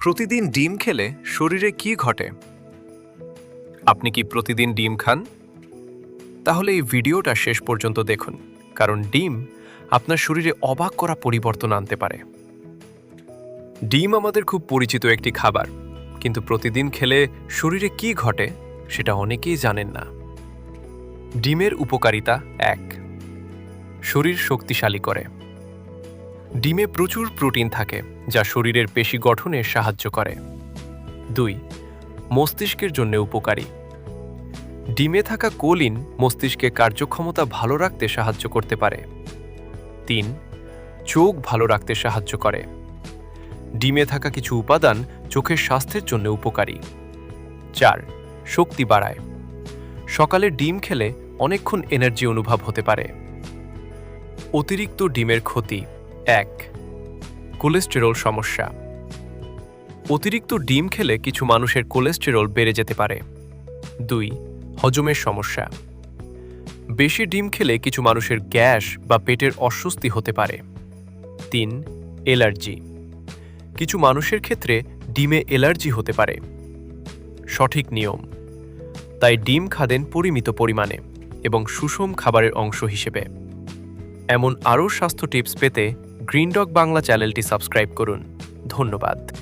প্রতিদিন ডিম খেলে শরীরে কি ঘটে? আপনি কি প্রতিদিন ডিম খান? তাহলে এই ভিডিওটা শেষ পর্যন্ত দেখুন, কারণ ডিম আপনার শরীরে অবাক করা পরিবর্তন আনতে পারে। ডিম আমাদের খুব পরিচিত একটি খাবার, কিন্তু প্রতিদিন খেলে শরীরে কি ঘটে সেটা অনেকেই জানেন না। ডিমের উপকারিতা ১. শরীর শক্তিশালী করে। ডিমে প্রচুর প্রোটিন থাকে, যা শরীরের পেশি গঠনে সাহায্য করে। ২. মস্তিষ্কের জন্য উপকারী। ডিমে থাকা কোলিন মস্তিষ্কে কার্যক্ষমতা ভালো রাখতে সাহায্য করতে পারে। ৩. চোখ ভালো রাখতে সাহায্য করে। ডিমে থাকা কিছু উপাদান চোখের স্বাস্থ্যের জন্য উপকারী। ৪. শক্তি বাড়ায়। সকালে ডিম খেলে অনেকক্ষণ এনার্জি অনুভব হতে পারে। অতিরিক্ত ডিমের ক্ষতি ১. কোলেস্টেরল সমস্যা। অতিরিক্ত ডিম খেলে কিছু মানুষের কোলেস্টেরল বেড়ে যেতে পারে। ২. হজমের সমস্যা। বেশি ডিম খেলে কিছু মানুষের গ্যাস বা পেটের অস্বস্তি হতে পারে। ৩. অ্যালার্জি। কিছু মানুষের ক্ষেত্রে ডিমে অ্যালার্জি হতে পারে। সঠিক নিয়ম: তাই ডিম খাবেন পরিমিত পরিমাণে এবং সুষম খাবারের অংশ হিসেবে। এমন আরও স্বাস্থ্য টিপস পেতে গ্রিন ডগ বাংলা চ্যানেলটি সাবস্ক্রাইব করুন। ধন্যবাদ।